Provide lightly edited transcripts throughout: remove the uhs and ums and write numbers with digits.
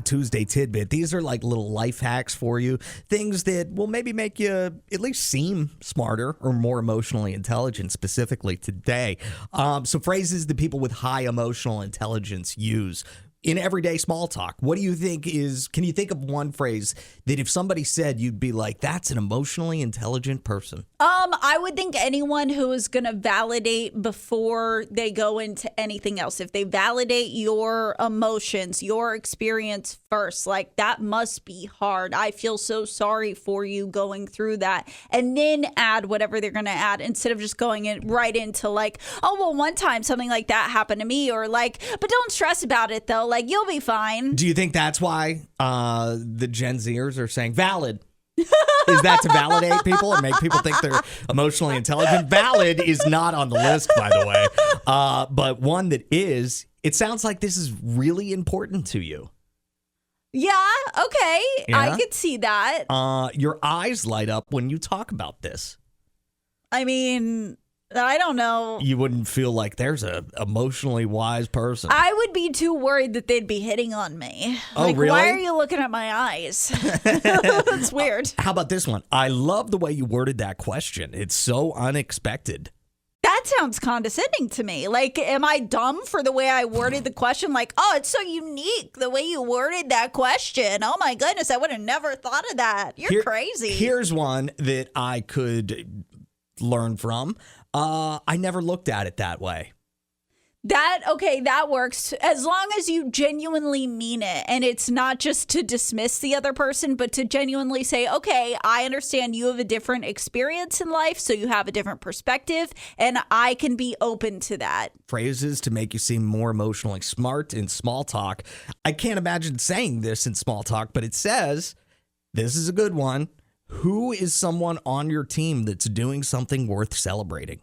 Tuesday Tidbit. These are like little life hacks for you, things that will maybe make you at least seem smarter or more emotionally intelligent, specifically today. So phrases that people with high emotional intelligence use in everyday small talk. What do you think can you think of one phrase that if somebody said, you'd be like, that's an emotionally intelligent person? I would think anyone who is going to validate before they go into anything else. If they validate your emotions, your experience first, like that must be hard. I feel so sorry for you going through that. And then add whatever they're going to add instead of just going right into like, oh, well, one time something like that happened to me, or like, but don't stress about it though. Like, you'll be fine. Do you think that's why the Gen Zers are saying valid? Is that to validate people and make people think they're emotionally intelligent? Valid is not on the list, by the way. But one that is, it sounds like this is really important to you. Yeah, okay. Yeah? I could see that. Your eyes light up when you talk about this. I mean, I don't know. You wouldn't feel like there's a emotionally wise person. I would be too worried that they'd be hitting on me. Oh, like, really? why are you looking at my eyes? That's weird. How about this one? I love the way you worded that question. It's so unexpected. That sounds condescending to me. Like, am I dumb for the way I worded the question? Like, oh, it's so unique the way you worded that question. Oh, my goodness. I would have never thought of that. You're crazy. Here's one that I could learn from. I never looked at it that way. That works as long as you genuinely mean it, and it's not just to dismiss the other person, but to genuinely say, okay, I understand you have a different experience in life, so you have a different perspective, and I can be open to that. Phrases to make you seem more emotionally smart in small talk. I can't imagine saying this in small talk, but it says, this is a good one. Who is someone on your team that's doing something worth celebrating?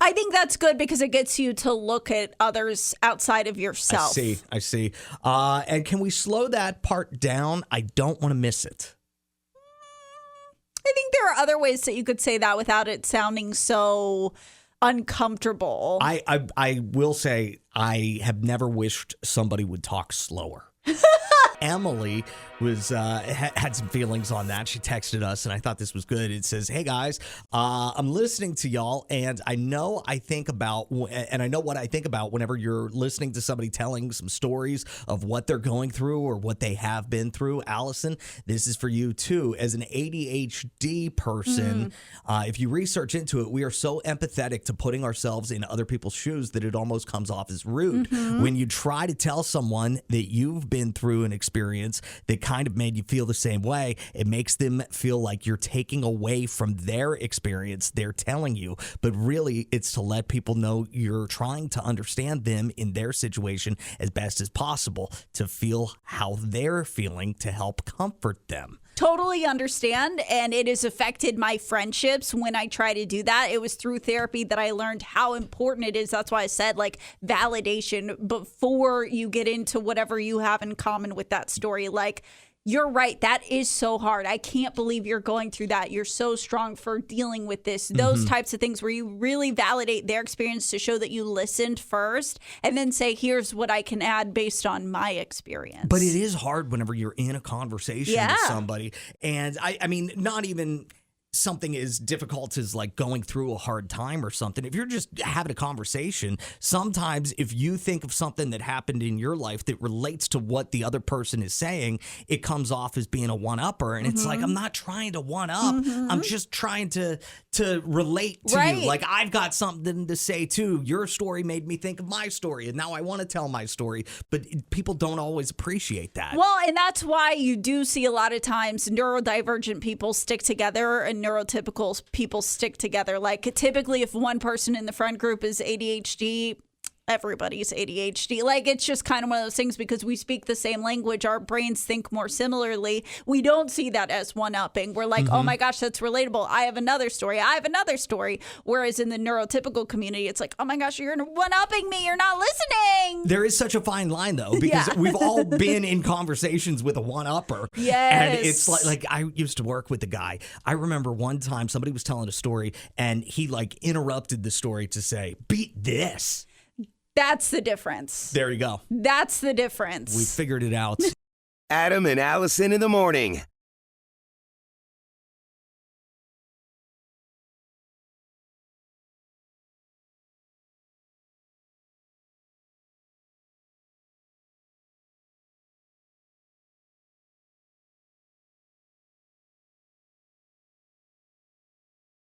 I think that's good because it gets you to look at others outside of yourself. I see. And can we slow that part down? I don't want to miss it. I think there are other ways that you could say that without it sounding so uncomfortable. I will say I have never wished somebody would talk slower. Emily was had some feelings on that. She texted us, and I thought this was good. It says, "Hey guys, I'm listening to y'all, and I know what I think about whenever you're listening to somebody telling some stories of what they're going through or what they have been through. Allison, this is for you too. As an ADHD person, if you research into it, we are so empathetic to putting ourselves in other people's shoes that it almost comes off as rude. When you try to tell someone that you've been through an experience that kind of made you feel the same way, it makes them feel like you're taking away from their experience they're telling you, but really it's to let people know you're trying to understand them in their situation as best as possible, to feel how they're feeling, to help comfort them." Totally understand, and it has affected my friendships when I try to do that. It was through therapy that I learned how important it is. That's why I said, like, validation before you get into whatever you have in common with that story. Like, you're right. That is so hard. I can't believe you're going through that. You're so strong for dealing with this. Those types of things where you really validate their experience to show that you listened first and then say, here's what I can add based on my experience. But it is hard whenever you're in a conversation with somebody. And I mean, not even something as difficult as like going through a hard time or something. If you're just having a conversation, sometimes if you think of something that happened in your life that relates to what the other person is saying, it comes off as being a one-upper. And it's like, I'm not trying to one-up. I'm just trying to relate to you. Like, I've got something to say too. Your story made me think of my story, and now I want to tell my story. But people don't always appreciate that. Well, and that's why you do see a lot of times neurodivergent people stick together and neurotypical people stick together. Like, typically if one person in the friend group is ADHD, everybody's ADHD. Like, it's just kind of one of those things because we speak the same language. Our brains think more similarly. We don't see that as one-upping. We're like, oh my gosh, that's relatable. I have another story. I have another story. Whereas in the neurotypical community, it's like, oh my gosh, you're one-upping me. You're not listening. There is such a fine line, though, because we've all been in conversations with a one-upper. Yes. And it's like I used to work with a guy. I remember one time somebody was telling a story, and he like interrupted the story to say, beat this. That's the difference. There you go. That's the difference. We figured it out. Adam and Allison in the morning.